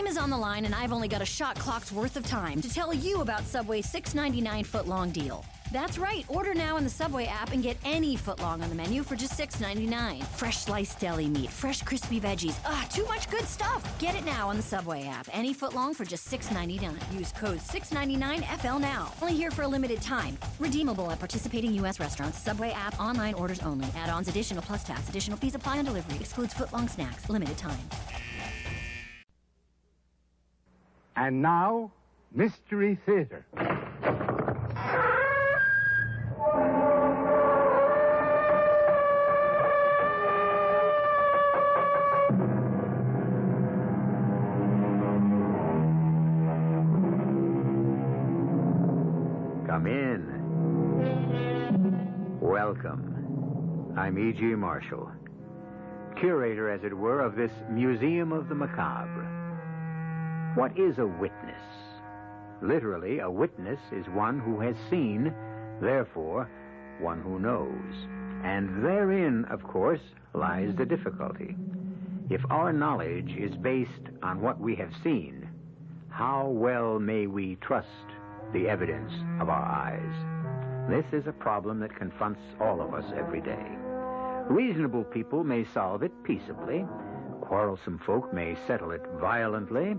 is on the line, and I've only got a shot clock's worth of time to tell you about Subway's $6.99 footlong deal. That's right. Order now in the Subway app and get any footlong on the menu for just $6.99. Fresh sliced deli meat, fresh crispy veggies. Too much good stuff. Get it now on the Subway app. Any footlong for just $6.99. Use code 699FL now. Only here for a limited time. Redeemable at participating U.S. restaurants. Subway app. Online orders only. Add-ons, additional plus tax. Additional fees apply on delivery. Excludes footlong snacks. Limited time. And now, Mystery Theater. Come in. Welcome. I'm E.G. Marshall, curator, as it were, of this Museum of the Macabre. What is a witness? Literally, a witness is one who has seen, therefore, one who knows. And therein, of course, lies the difficulty. If our knowledge is based on what we have seen, how well may we trust the evidence of our eyes? This is a problem that confronts all of us every day. Reasonable people may solve it peaceably. Quarrelsome folk may settle it violently.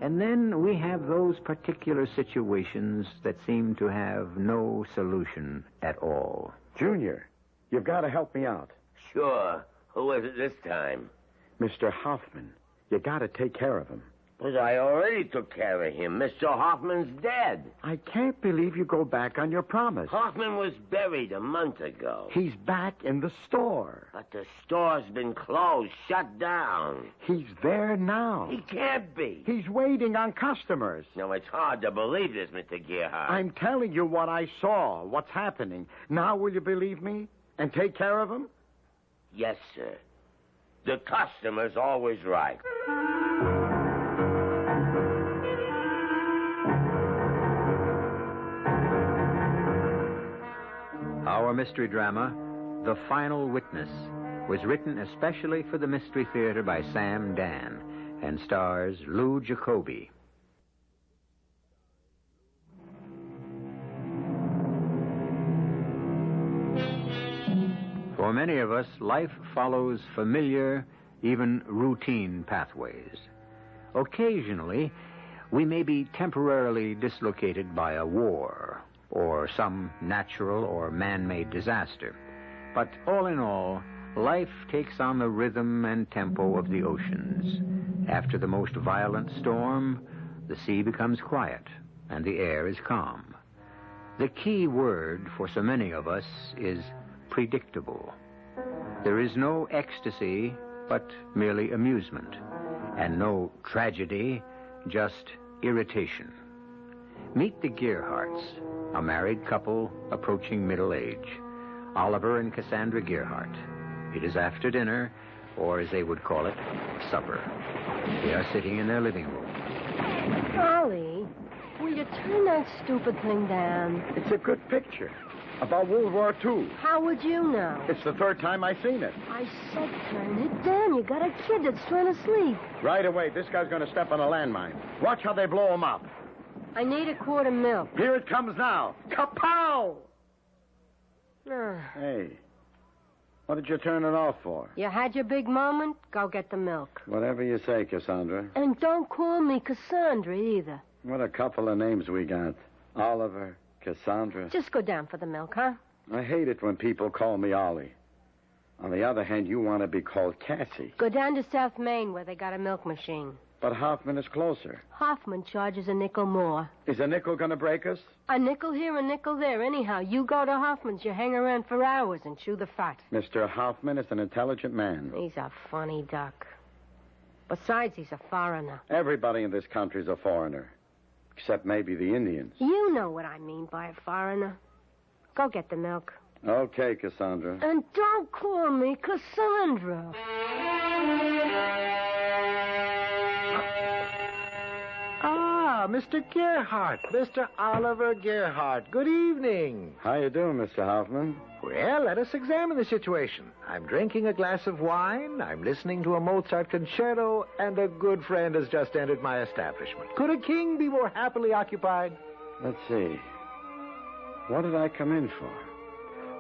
And then we have those particular situations that seem to have no solution at all. Junior, you've got to help me out. Sure. Who is it this time? Mr. Hoffman. You got to take care of him. But I already took care of him. Mr. Hoffman's dead. I can't believe you go back on your promise. Hoffman was buried a month ago. He's back in the store. But the store's been closed, shut down. He's there now. He can't be. He's waiting on customers. No, it's hard to believe this, Mr. Gearhart. I'm telling you what I saw, what's happening. Now will you believe me and take care of him? Yes, sir. The customer's always right. Our mystery drama, The Final Witness, was written especially for the Mystery Theater by Sam Dan and stars Lou Jacoby. For many of us, life follows familiar, even routine pathways. Occasionally, we may be temporarily dislocated by a war or some natural or man-made disaster. But all in all, life takes on the rhythm and tempo of the oceans. After the most violent storm, the sea becomes quiet and the air is calm. The key word for so many of us is predictable. There is no ecstasy, but merely amusement, and no tragedy, just irritation. Meet the Gearharts, a married couple approaching middle age, Oliver and Cassandra Gearhart. It is after dinner, or as they would call it, supper. They are sitting in their living room. Ollie, will you turn that stupid thing down? It's a good picture. About World War II. How would you know? It's the third time I've seen it. I said turn it down. You got a kid that's trying to sleep. Right away, this guy's going to step on a landmine. Watch how they blow him up. I need a quart of milk. Here it comes now. Kapow! Hey, what did you turn it off for? You had your big moment? Go get the milk. Whatever you say, Cassandra. And don't call me Cassandra either. What a couple of names we got. Oliver, Cassandra. Just go down for the milk, huh? I hate it when people call me Ollie. On the other hand, you want to be called Cassie. Go down to South Main where they got a milk machine. But Hoffman is closer. Hoffman charges a nickel more. Is a nickel going to break us? A nickel here, a nickel there. Anyhow, you go to Hoffman's, you hang around for hours and chew the fat. Mr. Hoffman is an intelligent man. He's a funny duck. Besides, he's a foreigner. Everybody in this country's a foreigner. Except maybe the Indians. You know what I mean by a foreigner. Go get the milk. Okay, Cassandra. And don't call me Cassandra. Ah, Mr. Gerhardt, Mr. Oliver Gerhardt. Good evening. How you doing, Mr. Hoffman? Well, let us examine the situation. I'm drinking a glass of wine, I'm listening to a Mozart concerto, and a good friend has just entered my establishment. Could a king be more happily occupied? Let's see. What did I come in for?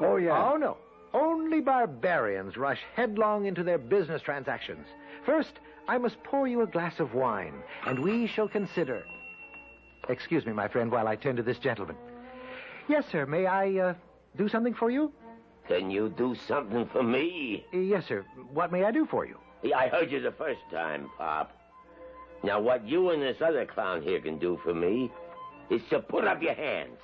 Oh, yeah. Oh, no. Only barbarians rush headlong into their business transactions. First, I must pour you a glass of wine, and we shall consider... Excuse me, my friend, while I tend to this gentleman. Yes, sir. May I, do something for you? Can you do something for me? Yes, sir. What may I do for you? Yeah, I heard you the first time, Pop. Now, what you and this other clown here can do for me is to put up your hands.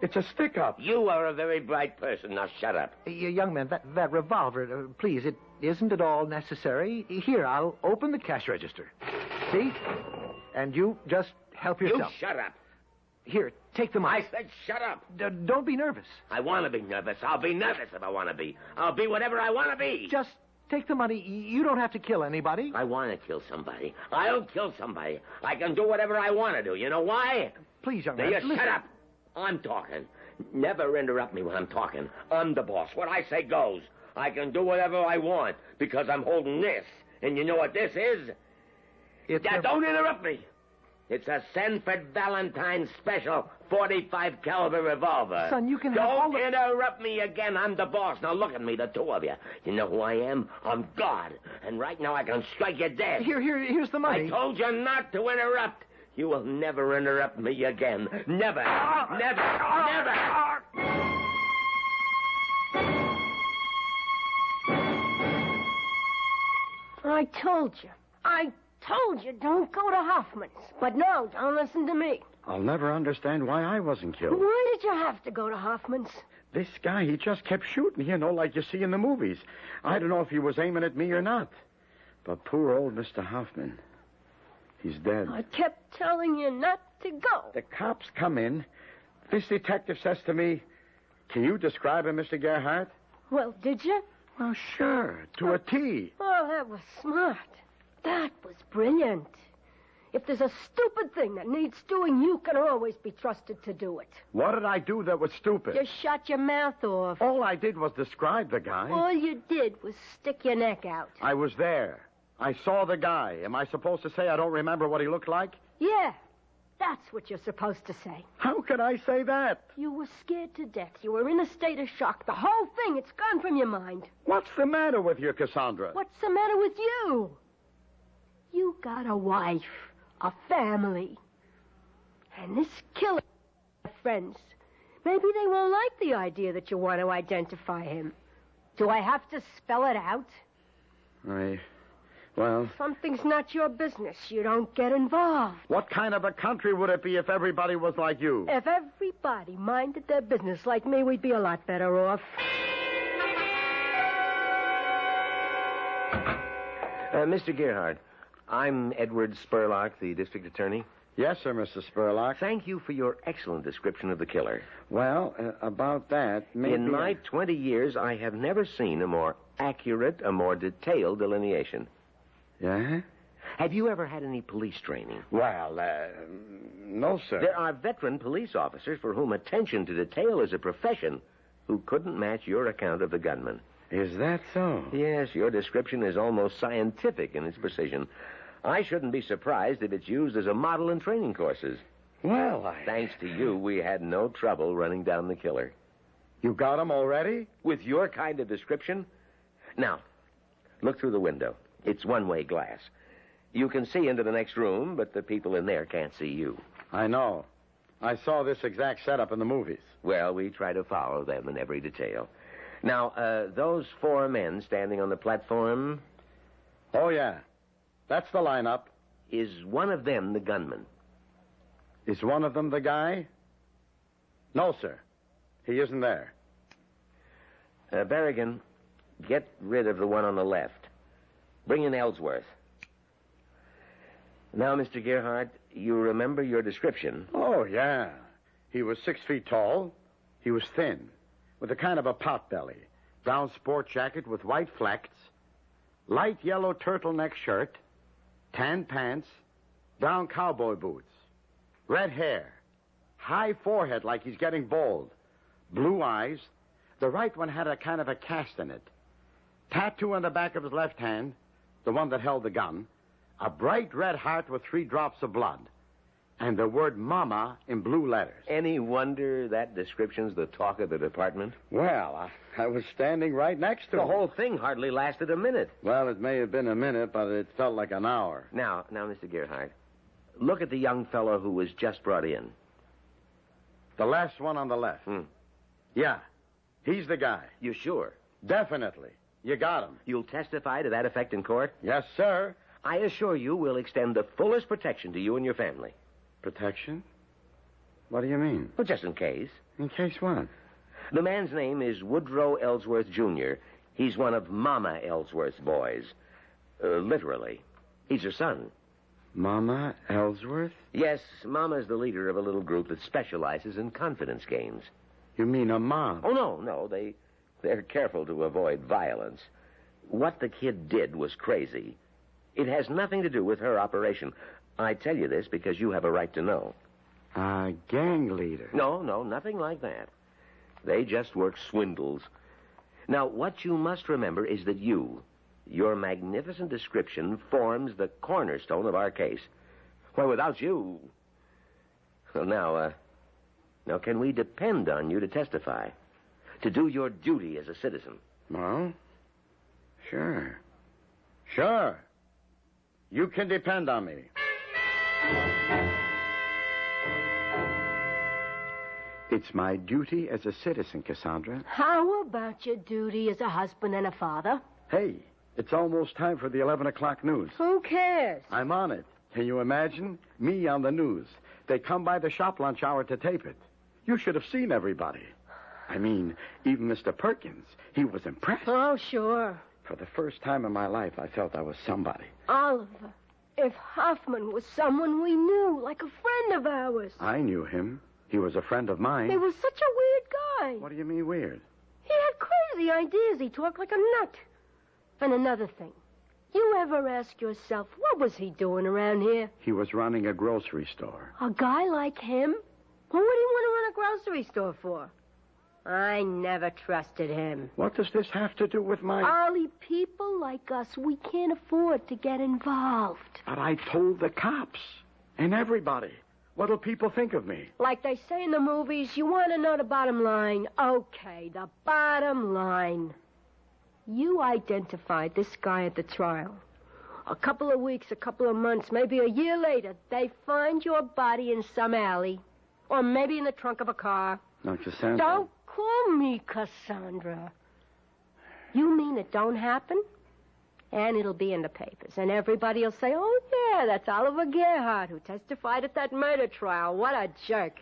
It's a stick-up. You are a very bright person. Now, shut up. Young man, that revolver, please, it isn't at all necessary. Here, I'll open the cash register. See? And you just help yourself. You shut up. Here, take the money. I said shut up. Don't be nervous. I want to be nervous. I'll be nervous if I want to be. I'll be whatever I want to be. Just take the money. You don't have to kill anybody. I want to kill somebody. I'll kill somebody. I can do whatever I want to do. You know why? Please, young Now, man. you listen. shut up. I'm talking. Never interrupt me when I'm talking. I'm the boss. What I say goes. I can do whatever I want because I'm holding this. And you know what this is? Don't interrupt me. It's a Sanford Valentine special 45 caliber revolver. Son, you can have all Don't interrupt me again. I'm the boss. Now look at me, the two of you. You know who I am? I'm God. And right now I can strike you dead. Here's the money. I told you not to interrupt. You will never interrupt me again. Never. Never. Never. I told you, don't go to Hoffman's. But no, don't listen to me. I'll never understand why I wasn't killed. Why did you have to go to Hoffman's? This guy, he just kept shooting, like you see in the movies. I don't know if he was aiming at me or not. But poor old Mr. Hoffman, he's dead. I kept telling you not to go. The cops come in. This detective says to me, "Can you describe him, Mr. Gerhardt?" Well, did you? Well, sure, to a T. Oh, that was smart. That was brilliant. If there's a stupid thing that needs doing, you can always be trusted to do it. What did I do that was stupid? You shut your mouth off. All I did was describe the guy. All you did was stick your neck out. I was there. I saw the guy. Am I supposed to say I don't remember what he looked like? Yeah, that's what you're supposed to say. How could I say that? You were scared to death. You were in a state of shock. The whole thing, it's gone from your mind. What's the matter with you, Cassandra? What's the matter with you? You got a wife, a family. And this killer, friends. Maybe they won't like the idea that you want to identify him. Do I have to spell it out? Well... Something's not your business. You don't get involved. What kind of a country would it be if everybody was like you? If everybody minded their business like me, we'd be a lot better off. Mr. Gerhardt, I'm Edward Spurlock, the district attorney. Yes, sir, Mr. Spurlock. Thank you for your excellent description of the killer. Well, about that, maybe... In my 20 years, I have never seen a more accurate, a more detailed delineation. Yeah? Have you ever had any police training? Well, no, sir. There are veteran police officers for whom attention to detail is a profession who couldn't match your account of the gunman. Is that so? Yes, your description is almost scientific in its precision. I shouldn't be surprised if it's used as a model in training courses. Well, Thanks to you, we had no trouble running down the killer. You got him already? With your kind of description? Now, look through the window. It's one-way glass. You can see into the next room, but the people in there can't see you. I know. I saw this exact setup in the movies. Well, we try to follow them in every detail. Now, those four men standing on the platform... Oh, yeah. That's the lineup. Is one of them the gunman? Is one of them the guy? No, sir. He isn't there. Berrigan, get rid of the one on the left. Bring in Ellsworth. Now, Mr. Gerhardt, you remember your description? Oh, yeah. He was 6 feet tall. He was thin, with a kind of a pot belly. Brown sport jacket with white flecks. Light yellow turtleneck shirt. Tan pants. Brown cowboy boots. Red hair. High forehead like he's getting bald. Blue eyes. The right one had a kind of a cast in it. Tattoo on the back of his left hand, the one that held the gun. A bright red heart with 3 drops of blood. And the word Mama in blue letters. Any wonder that description's the talk of the department? Well, I was standing right next to The him. whole thing hardly lasted a minute. Well, it may have been a minute, but it felt like an hour. Now, Mr. Gerhardt, look at the young fellow who was just brought in. The last one on the left. Yeah, he's the guy. You sure? Definitely. You got him. You'll testify to that effect in court? Yes, sir. I assure you we'll extend the fullest protection to you and your family. Protection? What do you mean? Well, just in case. In case what? The man's name is Woodrow Ellsworth, Jr. He's one of Mama Ellsworth's boys. Literally. He's her son. Mama Ellsworth? Yes, Mama's the leader of a little group that specializes in confidence games. You mean a mob? Oh, no. They're careful to avoid violence. What the kid did was crazy. It has nothing to do with her operation. I tell you this because you have a right to know. A gang leader? No, nothing like that. They just work swindles. Now, what you must remember is that your magnificent description forms the cornerstone of our case. Why, without you... Well, now, can we depend on you to testify? To do your duty as a citizen? Well, sure. Sure. You can depend on me. It's my duty as a citizen, Cassandra. How about your duty as a husband and a father? Hey, it's almost time for the 11 o'clock news. Who cares? I'm on it. Can you imagine? Me on the news. They come by the shop lunch hour to tape it. You should have seen everybody. I mean, even Mr. Perkins. He was impressed. Oh, sure. For the first time in my life, I felt I was somebody. Oliver, if Hoffman was someone we knew, like a friend of ours. I knew him. He was a friend of mine. He was such a weird guy. What do you mean weird? He had crazy ideas. He talked like a nut. And another thing. You ever ask yourself, what was he doing around here? He was running a grocery store. A guy like him? Well, what do you want to run a grocery store for? I never trusted him. What does this have to do with my... Ollie, people like us, we can't afford to get involved. But I told the cops and everybody. What'll people think of me? Like they say in the movies, you want to know the bottom line. Okay, the bottom line. You identified this guy at the trial. A couple of weeks, a couple of months, maybe a year later, they find your body in some alley. Or maybe in the trunk of a car. No, Cassandra. Don't call me Cassandra. You mean it don't happen? And it'll be in the papers. And everybody will say, oh, yeah, that's Oliver Gerhardt who testified at that murder trial. What a jerk.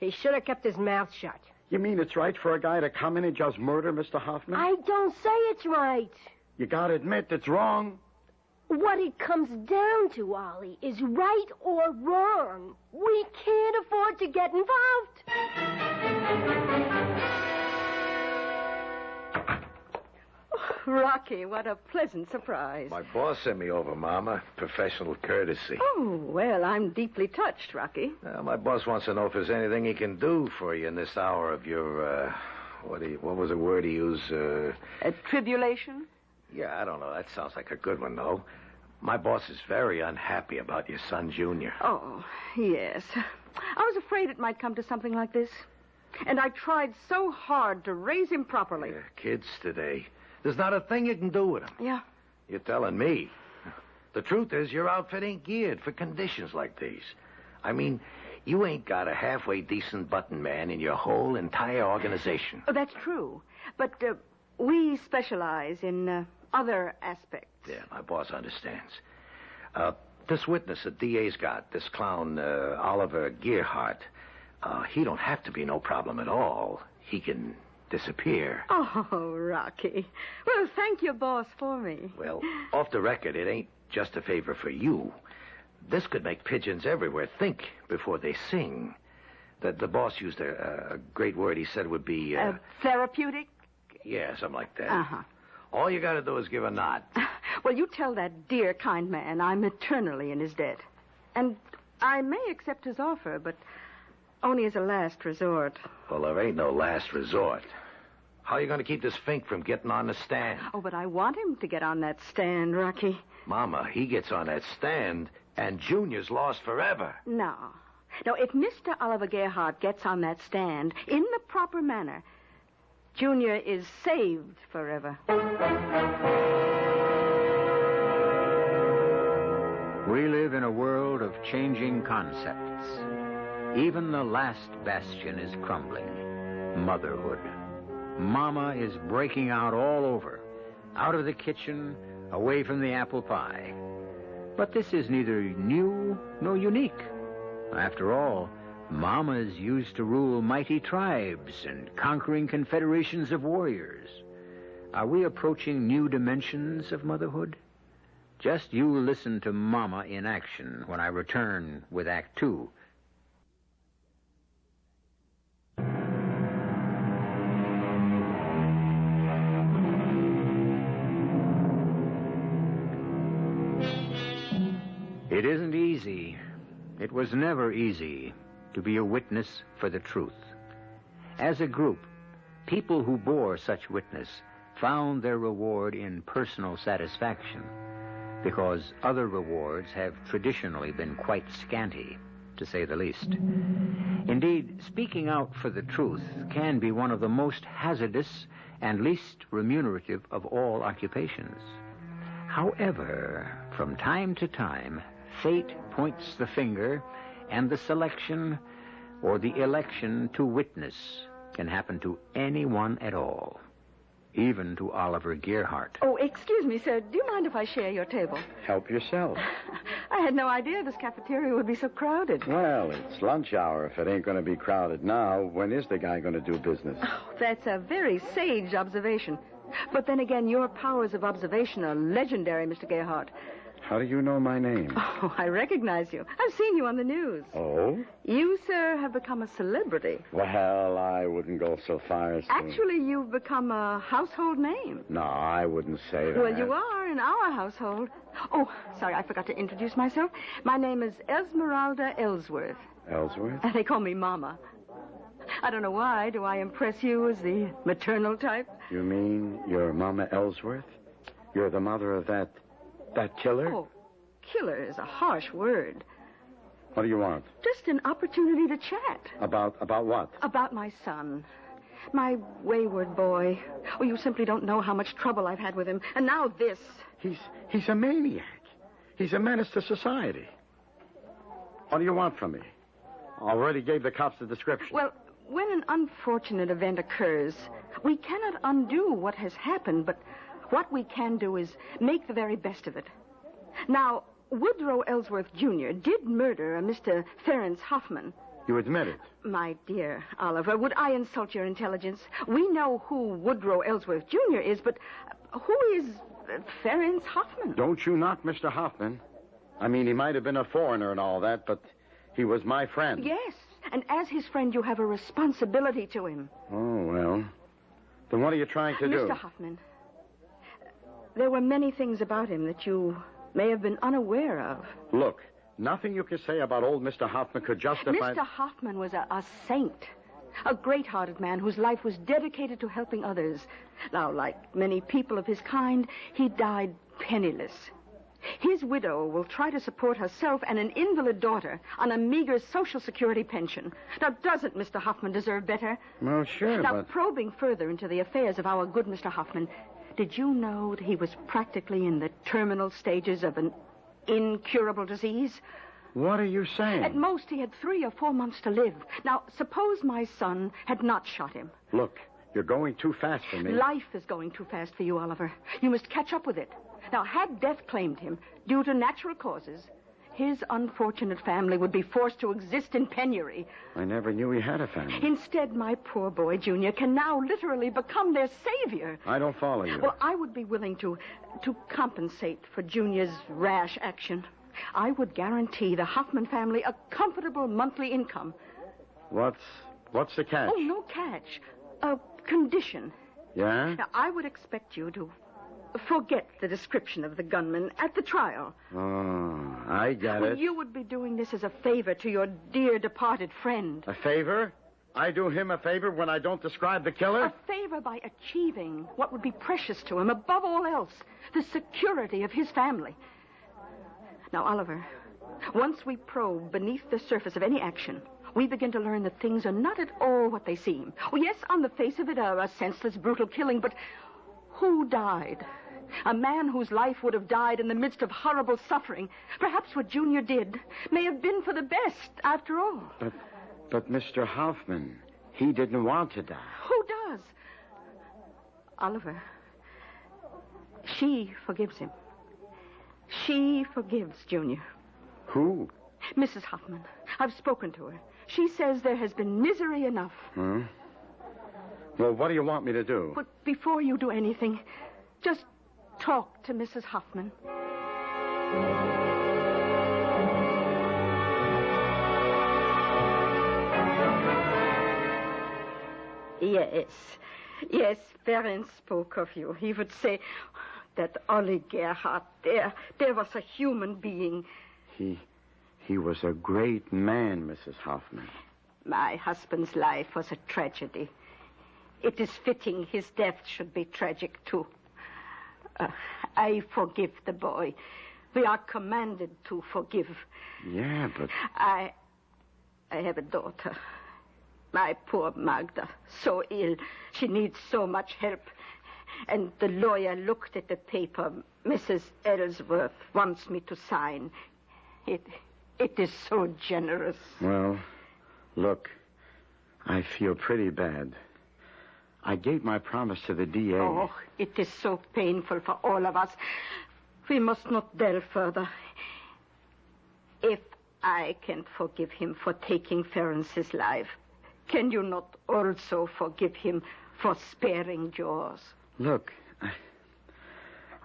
He should have kept his mouth shut. You mean it's right for a guy to come in and just murder Mr. Hoffman? I don't say it's right. You gotta admit it's wrong. What it comes down to, Ollie, is right or wrong. We can't afford to get involved. Rocky, what a pleasant surprise. My boss sent me over, Mama. Professional courtesy. Oh, well, I'm deeply touched, Rocky. My boss wants to know if there's anything he can do for you in this hour of your, what was the word he used? Tribulation? Yeah, I don't know. That sounds like a good one, though. My boss is very unhappy about your son, Junior. Oh, yes. I was afraid it might come to something like this. And I tried so hard to raise him properly. Yeah, kids today. There's not a thing you can do with them. Yeah. You're telling me. The truth is, your outfit ain't geared for conditions like these. I mean, you ain't got a halfway decent button man in your whole entire organization. Oh, that's true. But we specialize in other aspects. Yeah, my boss understands. This witness the DA's got, this clown, Oliver Gerhardt, he don't have to be no problem at all. He can disappear. Oh, Rocky. Well, thank your boss for me. Well, off the record, it ain't just a favor for you. This could make pigeons everywhere think before they sing. The boss used a great word he said would be... therapeutic? Yeah, something like that. Uh-huh. All you got to do is give a nod. Well, you tell that dear, kind man I'm eternally in his debt. And I may accept his offer, but only as a last resort. Well, there ain't no last resort. How are you going to keep this Fink from getting on the stand? Oh, but I want him to get on that stand, Rocky. Mama, he gets on that stand, and Junior's lost forever. No. No, if Mr. Oliver Gerhardt gets on that stand in the proper manner, Junior is saved forever. We live in a world of changing concepts. Even the last bastion is crumbling. Motherhood. Mama is breaking out all over. Out of the kitchen, away from the apple pie. But this is neither new nor unique. After all, Mamas used to rule mighty tribes and conquering confederations of warriors. Are we approaching new dimensions of motherhood? Just you listen to Mama in action when I return with Act Two. It isn't easy. It was never easy to be a witness for the truth. As a group, people who bore such witness found their reward in personal satisfaction, because other rewards have traditionally been quite scanty, to say the least. Indeed, speaking out for the truth can be one of the most hazardous and least remunerative of all occupations. However, from time to time, fate points the finger, and the selection or the election to witness can happen to anyone at all, even to Oliver Gerhardt. Oh, excuse me, sir. Do you mind if I share your table? Help yourself. I had no idea this cafeteria would be so crowded. Well, it's lunch hour. If it ain't going to be crowded now, when is the guy going to do business? Oh, that's a very sage observation. But then again, your powers of observation are legendary, Mr. Gerhardt. How do you know my name? Oh, I recognize you. I've seen you on the news. Oh? You, sir, have become a celebrity. Well, I wouldn't go so far as to... Actually, you've become a household name. No, I wouldn't say that. Well, you are in our household. Oh, sorry, I forgot to introduce myself. My name is Esmeralda Ellsworth. Ellsworth? And they call me Mama. I don't know why. Do I impress you as the maternal type? You mean you're Mama Ellsworth? You're the mother of that killer? Oh, killer is a harsh word. What do you want? Just an opportunity to chat. About what? About my son. My wayward boy. Oh, you simply don't know how much trouble I've had with him. And now this. He's a maniac. He's a menace to society. What do you want from me? Already gave the cops the description. Well, when an unfortunate event occurs, we cannot undo what has happened, but what we can do is make the very best of it. Now, Woodrow Ellsworth Jr. did murder a Mr. Ferenc Hoffman. You admit it? My dear Oliver, would I insult your intelligence? We know who Woodrow Ellsworth Jr. is, but who is Ferenc Hoffman? Don't you knock Mr. Hoffman. I mean, he might have been a foreigner and all that, but he was my friend. Yes, and as his friend, you have a responsibility to him. Oh, well. Then what are you trying to do? Mr. Hoffman, there were many things about him that you may have been unaware of. Look, nothing you can say about old Mr. Hoffman could justify... Mr. Hoffman was a saint, a great-hearted man whose life was dedicated to helping others. Now, like many people of his kind, he died penniless. His widow will try to support herself and an invalid daughter on a meager Social Security pension. Now, doesn't Mr. Hoffman deserve better? Well, sure, Now, but... probing further into the affairs of our good Mr. Hoffman, did you know that he was practically in the terminal stages of an incurable disease? What are you saying? At most, he had 3 or 4 months to live. Now, suppose my son had not shot him. Look, you're going too fast for me. Life is going too fast for you, Oliver. You must catch up with it. Now, had death claimed him due to natural causes, his unfortunate family would be forced to exist in penury. I never knew he had a family. Instead, my poor boy, Junior, can now literally become their savior. I don't follow you. Well, I would be willing to compensate for Junior's rash action. I would guarantee the Hoffman family a comfortable monthly income. What's the catch? Oh, no catch. A condition. Yeah? Now, I would expect you to forget the description of the gunman at the trial. Oh, I get it. You would be doing this as a favor to your dear departed friend. A favor? I do him a favor when I don't describe the killer? A favor by achieving what would be precious to him, above all else, the security of his family. Now, Oliver, once we probe beneath the surface of any action, we begin to learn that things are not at all what they seem. Oh, yes, on the face of it, a senseless, brutal killing, but who died? A man whose life would have died in the midst of horrible suffering. Perhaps what Junior did may have been for the best, after all. But Mr. Hoffman, he didn't want to die. Who does? Oliver. She forgives him. She forgives Junior. Who? Mrs. Hoffman. I've spoken to her. She says there has been misery enough. Hmm? Well, what do you want me to do? But before you do anything, just talk to Mrs. Hoffman. Yes, Ferenc spoke of you. He would say that Ollie Gerhardt, there was a human being. He was a great man, Mrs. Hoffman. My husband's life was a tragedy. It is fitting his death should be tragic, too. I forgive the boy. We are commanded to forgive. Yeah, but... I have a daughter. My poor Magda, so ill. She needs so much help. And the lawyer looked at the paper Mrs. Ellsworth wants me to sign. It is so generous. Well, look, I feel pretty bad. I gave my promise to the DA. Oh, it is so painful for all of us. We must not delve further. If I can forgive him for taking Ferenc's life, can you not also forgive him for sparing yours? Look,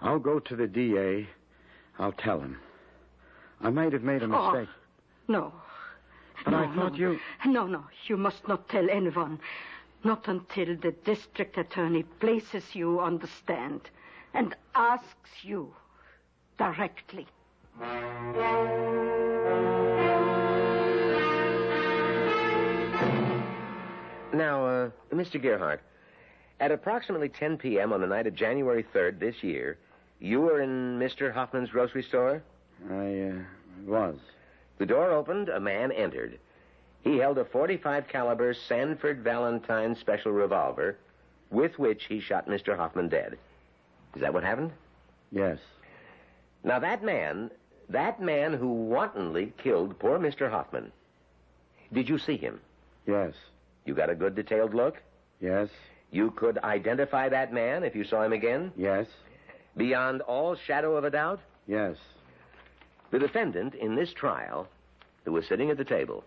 I'll go to the DA. I'll tell him. I might have made a mistake. No. But I thought you... No, you must not tell anyone. Not until the district attorney places you on the stand and asks you directly. Now, Mr. Gerhardt, at approximately 10 p.m. on the night of January 3rd this year, you were in Mr. Hoffman's grocery store? I was. The door opened, a man entered. He held a .45 caliber Sanford Valentine special revolver with which he shot Mr. Hoffman dead. Is that what happened? Yes. Now, that man who wantonly killed poor Mr. Hoffman, did you see him? Yes. You got a good detailed look? Yes. You could identify that man if you saw him again? Yes. Beyond all shadow of a doubt? Yes. The defendant in this trial, who was sitting at the table,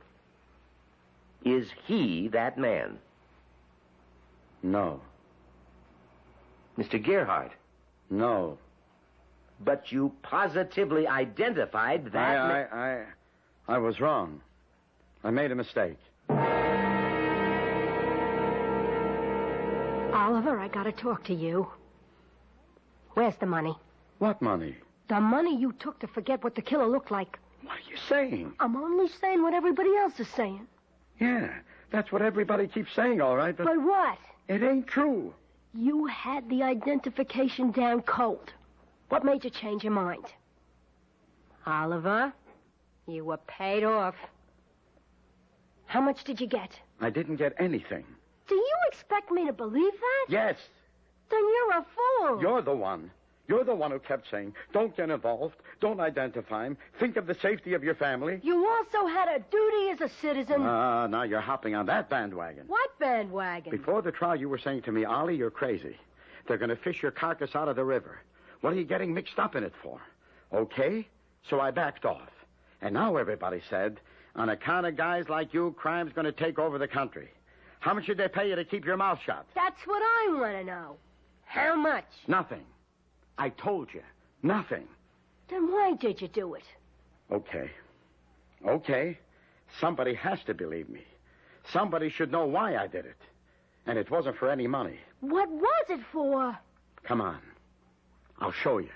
is he that man? No. Mr. Gerhardt? No. But you positively identified that I was wrong. I made a mistake. Oliver, I gotta talk to you. Where's the money? What money? The money you took to forget what the killer looked like. What are you saying? I'm only saying what everybody else is saying. Yeah, that's what everybody keeps saying, all right, but... But what? It ain't true. You had the identification down cold. What made you change your mind? Oliver, you were paid off. How much did you get? I didn't get anything. Do you expect me to believe that? Yes. Then you're a fool. You're the one. You're the one who kept saying, don't get involved, don't identify him, think of the safety of your family. You also had a duty as a citizen. Now you're hopping on that bandwagon. What bandwagon? Before the trial, you were saying to me, Ollie, you're crazy. They're going to fish your carcass out of the river. What are you getting mixed up in it for? Okay, so I backed off. And now everybody said, on account of guys like you, crime's going to take over the country. How much did they pay you to keep your mouth shut? That's what I want to know. How much? Nothing. I told you. Nothing. Then why did you do it? Okay. Somebody has to believe me. Somebody should know why I did it. And it wasn't for any money. What was it for? Come on. I'll show you.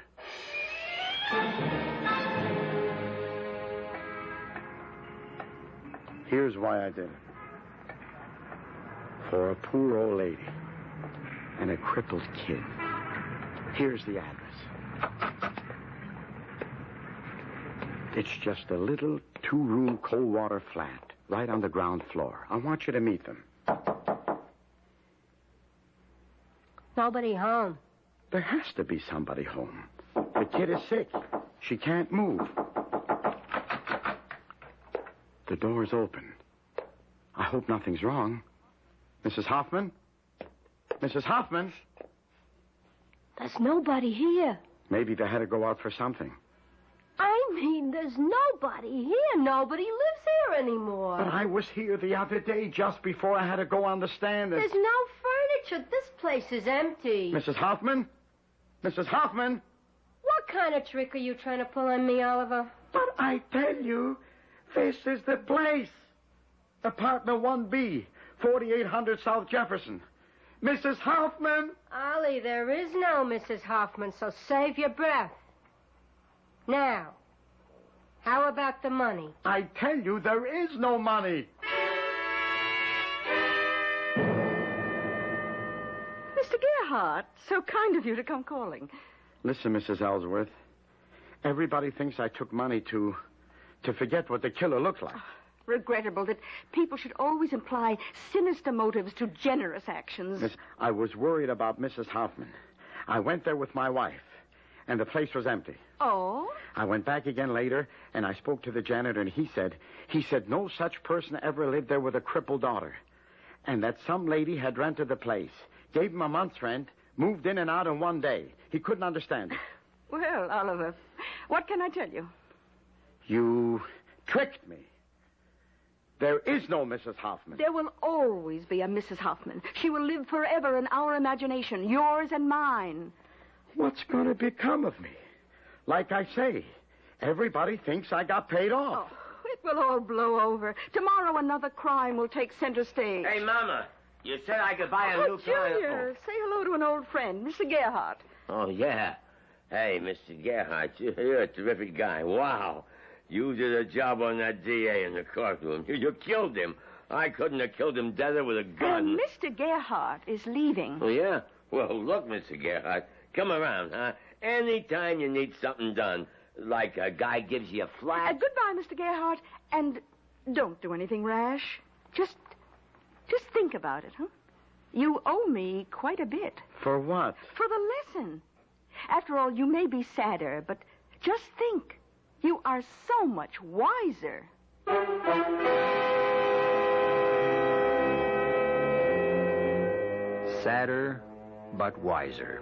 Here's why I did it. For a poor old lady and a crippled kid. Here's the address. It's just a little 2-room cold water flat right on the ground floor. I want you to meet them. Nobody home. There has to be somebody home. The kid is sick. She can't move. The door's open. I hope nothing's wrong. Mrs. Hoffman? Mrs. Hoffman? There's nobody here. Maybe they had to go out for something. I mean, there's nobody here. Nobody lives here anymore. But I was here the other day just before I had to go on the stand. There's no furniture. This place is empty. Mrs. Hoffman? Mrs. Hoffman? What kind of trick are you trying to pull on me, Oliver? But I tell you, this is the place. Apartment 1B, 4800 South Jefferson. Mrs. Hoffman? Ollie, there is no Mrs. Hoffman, so save your breath. Now, how about the money? I tell you, there is no money. Mr. Gerhardt, so kind of you to come calling. Listen, Mrs. Ellsworth. Everybody thinks I took money to forget what the killer looked like. Regrettable that people should always imply sinister motives to generous actions. Miss, I was worried about Mrs. Hoffman. I went there with my wife, and the place was empty. Oh? I went back again later, and I spoke to the janitor, and he said no such person ever lived there with a crippled daughter, and that some lady had rented the place, gave him a month's rent, moved in and out in one day. He couldn't understand it. Well, Oliver, what can I tell you? You tricked me. There is no Mrs. Hoffman. There will always be a Mrs. Hoffman. She will live forever in our imagination, yours and mine. What's going to become of me? Like I say, everybody thinks I got paid off. Oh, it will all blow over. Tomorrow another crime will take center stage. Hey, Mama, you said I could buy a new car. Junior, say hello to an old friend, Mr. Gerhardt. Oh, yeah. Hey, Mr. Gerhardt, you're a terrific guy. Wow. You did a job on that DA in the courtroom. You killed him. I couldn't have killed him deader with a gun. And Mr. Gerhardt is leaving. Oh, yeah? Well, look, Mr. Gerhardt, come around, huh? Anytime you need something done, like a guy gives you a flat. Goodbye, Mr. Gerhardt, and don't do anything rash. Just think about it, huh? You owe me quite a bit. For what? For the lesson. After all, you may be sadder, but just think. You are so much wiser. Sadder, but wiser.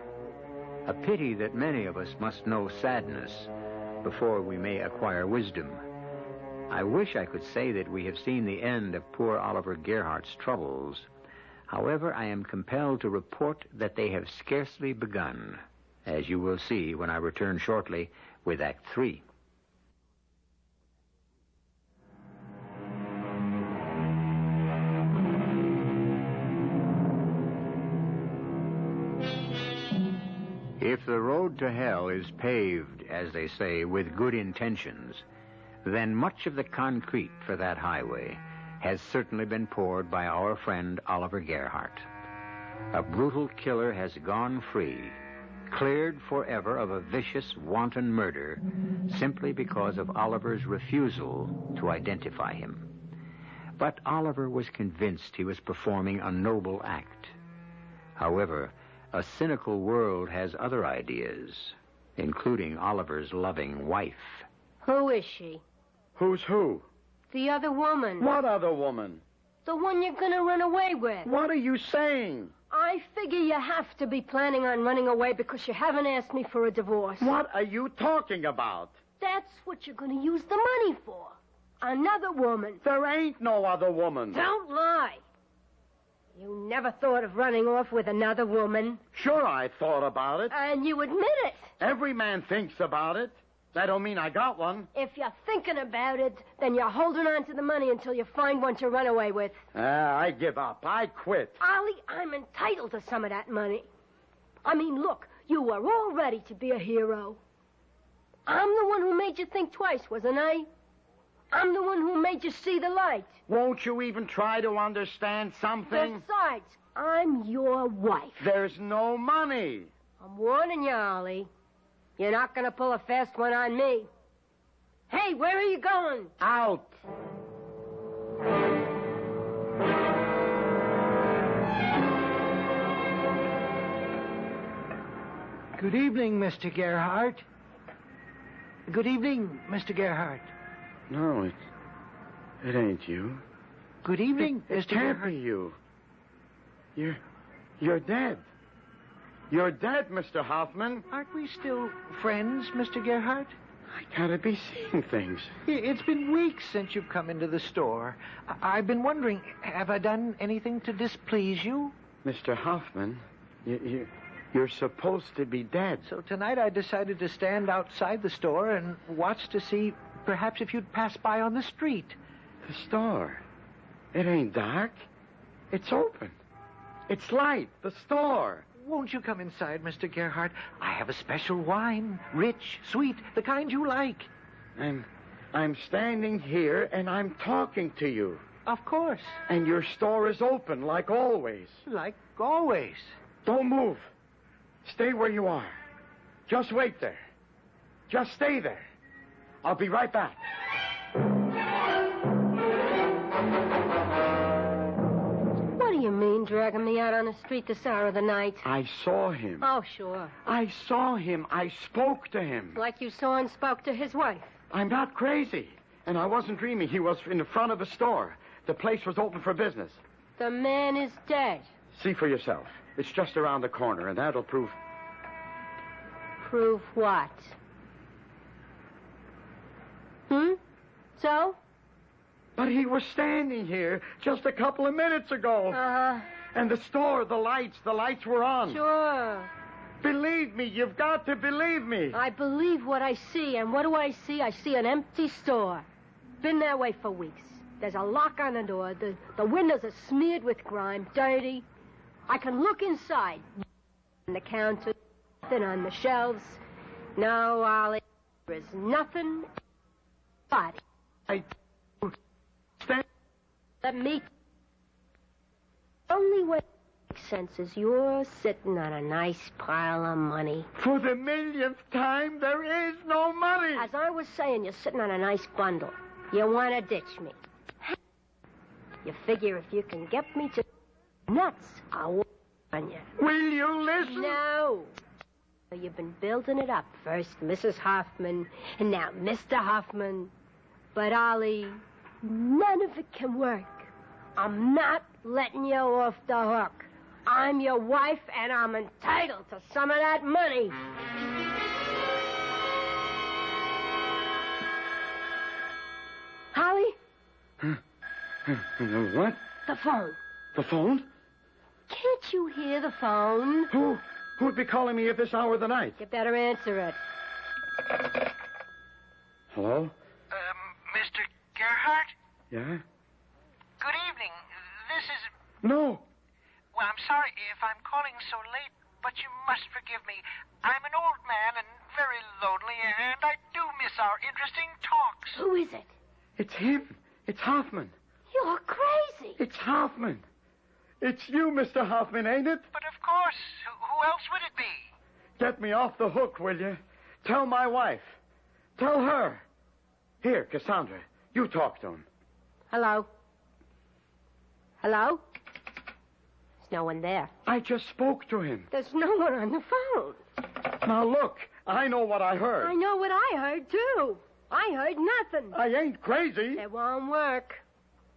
A pity that many of us must know sadness before we may acquire wisdom. I wish I could say that we have seen the end of poor Oliver Gerhardt's troubles. However, I am compelled to report that they have scarcely begun, as you will see when I return shortly with Act 3. If the road to hell is paved, as they say, with good intentions, then much of the concrete for that highway has certainly been poured by our friend Oliver Gerhardt. A brutal killer has gone free, cleared forever of a vicious, wanton murder, simply because of Oliver's refusal to identify him. But Oliver was convinced he was performing a noble act. However, a cynical world has other ideas, including Oliver's loving wife. Who is she? Who's who? The other woman. What other woman? The one you're gonna run away with. What are you saying? I figure you have to be planning on running away because you haven't asked me for a divorce. What are you talking about? That's what you're gonna use the money for. Another woman. There ain't no other woman. Don't lie. You never thought of running off with another woman. Sure, I thought about it. And you admit it. Every man thinks about it. That don't mean I got one. If you're thinking about it, then you're holding on to the money until you find one to run away with. I give up. I quit. Ollie, I'm entitled to some of that money. I mean, look, you were all ready to be a hero. I'm the one who made you think twice, wasn't I? I'm the one who made you see the light. Won't you even try to understand something? Besides, I'm your wife. There's no money. I'm warning you, Ollie. You're not going to pull a fast one on me. Hey, where are you going? Out. Good evening, Mr. Gerhardt. Good evening, Mr. Gerhardt. No, it ain't you. Good evening, It Mr. can't Gerhardt. be you. You're dead. You're dead, Mr. Hoffman. Aren't we still friends, Mr. Gerhardt? I gotta be seeing things. It's been weeks since you've come into the store. I've been wondering, have I done anything to displease you? Mr. Hoffman, you're supposed to be dead. So tonight I decided to stand outside the store and watch to see perhaps if you'd pass by on the street. The store. It ain't dark. It's open. It's light. The store. Won't you come inside, Mr. Gerhardt? I have a special wine, rich, sweet, the kind you like. I'm standing here and I'm talking to you. Of course. And your store is open like always. Like always. Don't move. Stay where you are. Just wait there. Just stay there. I'll be right back. What do you mean, dragging me out on the street this hour of the night? I saw him. Oh, sure. I saw him. I spoke to him. Like you saw and spoke to his wife. I'm not crazy. And I wasn't dreaming. He was in the front of the store. The place was open for business. The man is dead. See for yourself. It's just around the corner, and that'll prove... Prove what? So? But he was standing here just a couple of minutes ago. Uh-huh. And the store, the lights were on. Sure. Believe me, you've got to believe me. I believe what I see, and what do I see? I see an empty store. Been that way for weeks. There's a lock on the door. The windows are smeared with grime, dirty. I can look inside. On the counter, nothing on the shelves. No, Ollie, there is nothing. Body. I stand. Let me. Only way it makes sense is you're sitting on a nice pile of money. For the millionth time, there is no money. As I was saying, you're sitting on a nice bundle. You want to ditch me. You figure if you can get me to nuts, I'll work on you. Will you listen? No. You've been building it up. First Mrs. Hoffman, and now Mr. Hoffman. But, Ollie, none of it can work. I'm not letting you off the hook. I'm your wife, and I'm entitled to some of that money. Holly? What? The phone. The phone? Can't you hear the phone? Who'd be calling me at this hour of the night? You better answer it. Hello? Mr. Gerhardt? Yeah? Good evening. This is... No. Well, I'm sorry if I'm calling so late, but you must forgive me. I'm an old man and very lonely, and I do miss our interesting talks. Who is it? It's him. It's Hoffman. You're crazy. It's Hoffman. It's you, Mr. Hoffman, ain't it? But of course, who else would it be? Get me off the hook, will you? Tell my wife. Tell her. Here, Cassandra, you talk to him. Hello? Hello? There's no one there. I just spoke to him. There's no one on the phone. Now, look, I know what I heard. I know what I heard, too. I heard nothing. I ain't crazy. It won't work.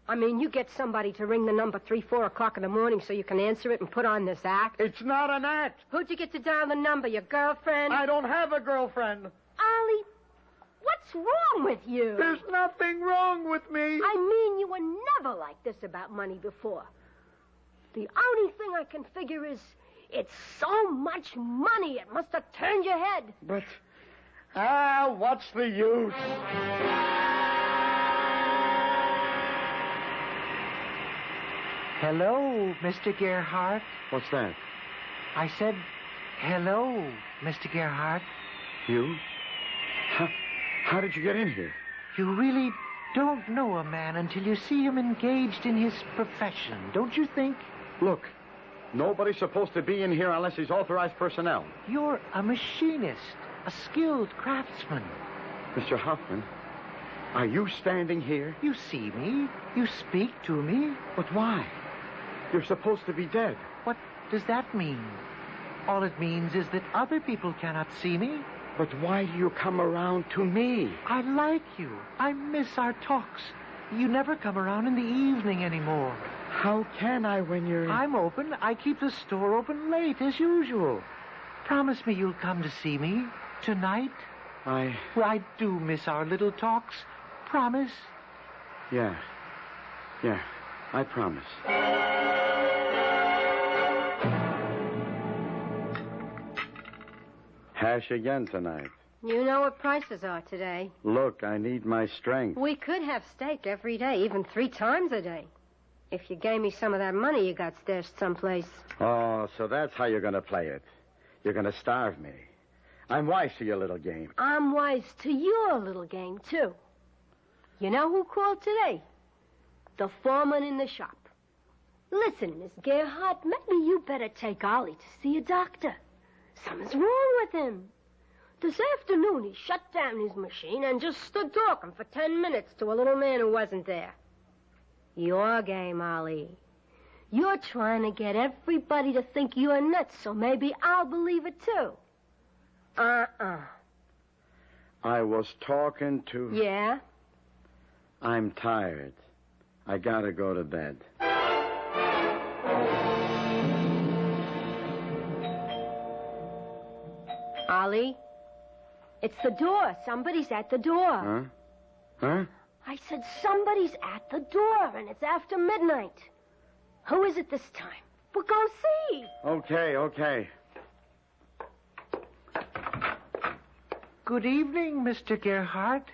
I mean, you get somebody to ring the number 3, 4 o'clock in the morning so you can answer it and put on this act. It's not an act. Who'd you get to dial the number, your girlfriend? I don't have a girlfriend. Ollie, what's wrong with you? There's nothing wrong with me. I mean, you were never like this about money before. The only thing I can figure is it's so much money it must have turned your head. But, what's the use? Hello, Mr. Gerhardt. What's that? I said, hello, Mr. Gerhardt. You? How did you get in here? You really don't know a man until you see him engaged in his profession, don't you think? Look, nobody's supposed to be in here unless he's authorized personnel. You're a machinist, a skilled craftsman. Mr. Hoffman, are you standing here? You see me. You speak to me. But why? You're supposed to be dead. What does that mean? All it means is that other people cannot see me. But why do you come around to me? I like you. I miss our talks. You never come around in the evening anymore. How can I when you're... I'm open. I keep the store open late, as usual. Promise me you'll come to see me tonight. Well, I do miss our little talks. Promise? Yeah, I promise. Hash again tonight. You know what prices are today. Look, I need my strength. We could have steak every day, even 3 times a day. If you gave me some of that money you got stashed someplace. Oh, so that's how you're going to play it. You're going to starve me. I'm wise to your little game. I'm wise to your little game, too. You know who called today? The foreman in the shop. Listen, Miss Gerhardt, maybe you better take Ollie to see a doctor. Something's wrong with him. This afternoon, he shut down his machine and just stood talking for 10 minutes to a little man who wasn't there. Your game, Ollie. You're trying to get everybody to think you're nuts, so maybe I'll believe it, too. I was talking to... Yeah? I'm tired. I gotta go to bed. Ollie? It's the door. Somebody's at the door. Huh? I said somebody's at the door, and it's after midnight. Who is it this time? We'll go see. Okay. Good evening, Mr. Gerhardt.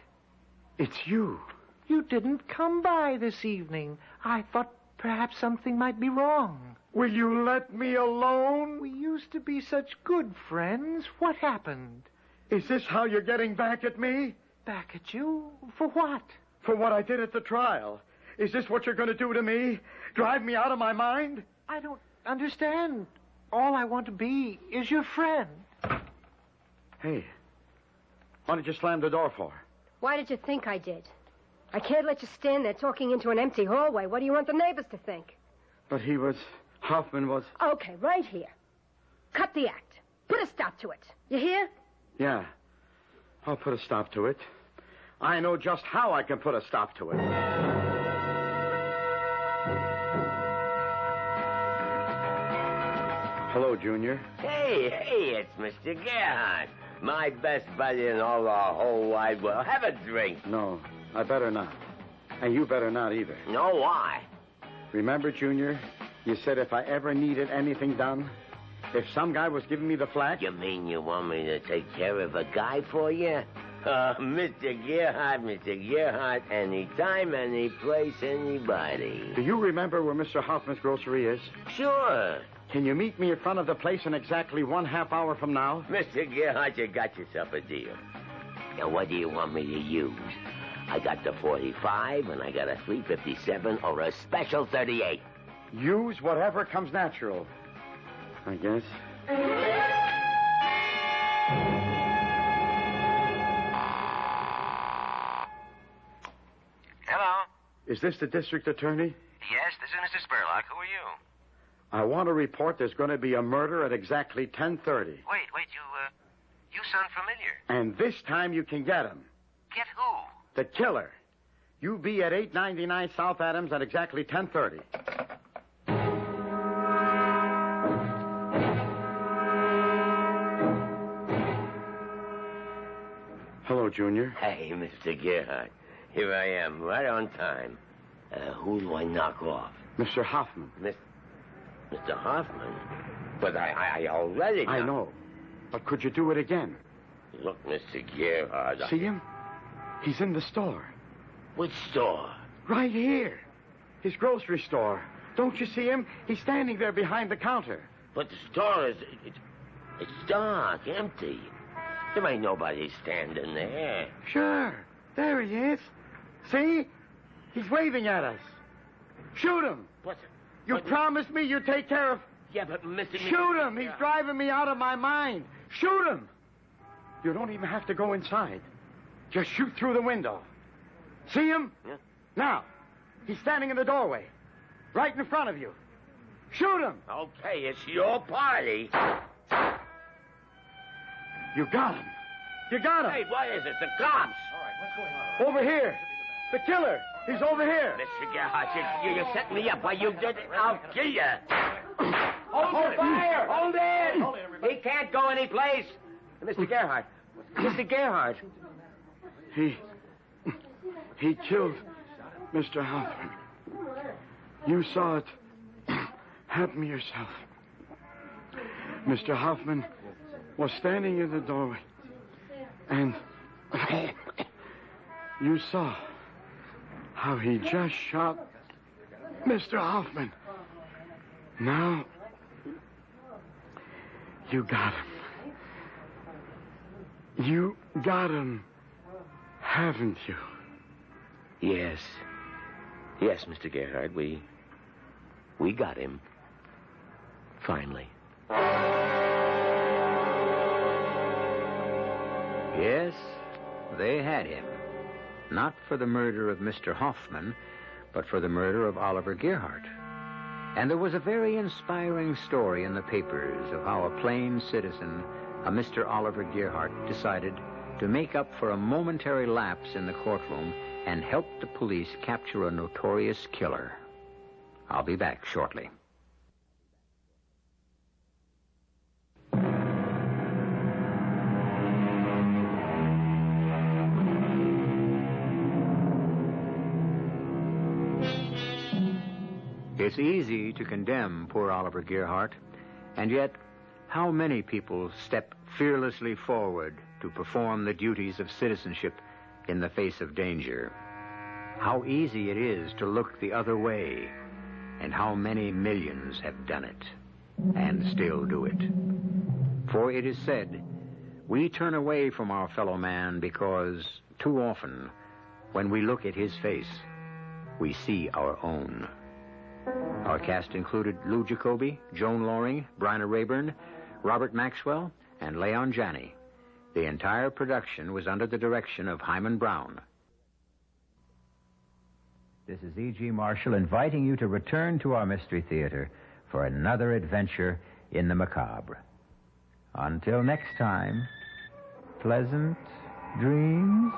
It's you. You didn't come by this evening. I thought perhaps something might be wrong. Will you let me alone? We used to be such good friends. What happened? Is this how you're getting back at me? Back at you? For what? For what I did at the trial. Is this what you're going to do to me? Drive me out of my mind? I don't understand. All I want to be is your friend. Hey, what did you slam the door for? Why did you think I did? I can't let you stand there talking into an empty hallway. What do you want the neighbors to think? But Hoffman was... Okay, right here. Cut the act. Put a stop to it. You hear? Yeah. I'll put a stop to it. I know just how I can put a stop to it. Hello, Junior. Hey, it's Mr. Gerhardt. My best buddy in all the whole wide world. Have a drink. No, I better not. And you better not either. No, why? Remember, Junior, you said if I ever needed anything done, if some guy was giving me the flack... You mean you want me to take care of a guy for you? Mr. Gerhardt, anytime, any place, anybody. Do you remember where Mr. Hoffman's grocery is? Sure. Can you meet me in front of the place in exactly 1/2 hour from now? Mr. Gerhardt, you got yourself a deal. Now, what do you want me to use? I got the 45, and I got a 357, or a special 38. Use whatever comes natural, I guess. Hello? Is this the district attorney? Yes, this is Mr. Spurlock. Who are you? I want to report there's going to be a murder at exactly 10:30. Wait, you sound familiar. And this time you can get him. Get who? The killer. You be at 899 South Adams at exactly 10:30. Hello, Junior. Hey, Mr. Gerhardt. Here I am, right on time. Who do I knock off? Mr. Hoffman. Mr. Hoffman? But I already... I know. But could you do it again? Look, Mr. Gerhardt... See him? He's in the store. Which store? Right here. His grocery store. Don't you see him? He's standing there behind the counter. But the store is... It's dark, empty. There ain't nobody standing there. Sure. There he is. See? He's waving at us. Shoot him. You promised me you'd take care of... Yeah, but Mr. Shoot him. He's driving me out of my mind. Shoot him. You don't even have to go inside. Just shoot through the window. See him? Yeah. Now, he's standing in the doorway. Right in front of you. Shoot him. Okay, it's your party. You got him. You got him. Hey, what is it? The cops. Over here. The killer. He's over here. Mr. Gerhardt, you're setting me up. Why, you did it. I'll kill you. Hold fire! Hold in! He can't go anyplace. Mr. Gerhardt. Mr. Gerhardt. He killed Mr. Hoffman. You saw it happen yourself. Mr. Hoffman was standing in the doorway, and you saw how he just shot Mr. Hoffman. Now, you got him. You got him, haven't you? Yes. Yes, Mr. Gerhardt, we got him. Finally. Yes, they had him. Not for the murder of Mr. Hoffman, but for the murder of Oliver Gerhardt. And there was a very inspiring story in the papers of how a plain citizen, a Mr. Oliver Gerhardt, decided to make up for a momentary lapse in the courtroom and help the police capture a notorious killer. I'll be back shortly. It's easy to condemn poor Oliver Gerhardt, and yet how many people step fearlessly forward to perform the duties of citizenship in the face of danger? How easy it is to look the other way, and how many millions have done it, and still do it. For it is said, we turn away from our fellow man because, too often, when we look at his face, we see our own. Our cast included Lou Jacoby, Joan Loring, Bryna Rayburn, Robert Maxwell, and Leon Janney. The entire production was under the direction of Hyman Brown. This is E.G. Marshall inviting you to return to our Mystery Theater for another adventure in the macabre. Until next time, pleasant dreams.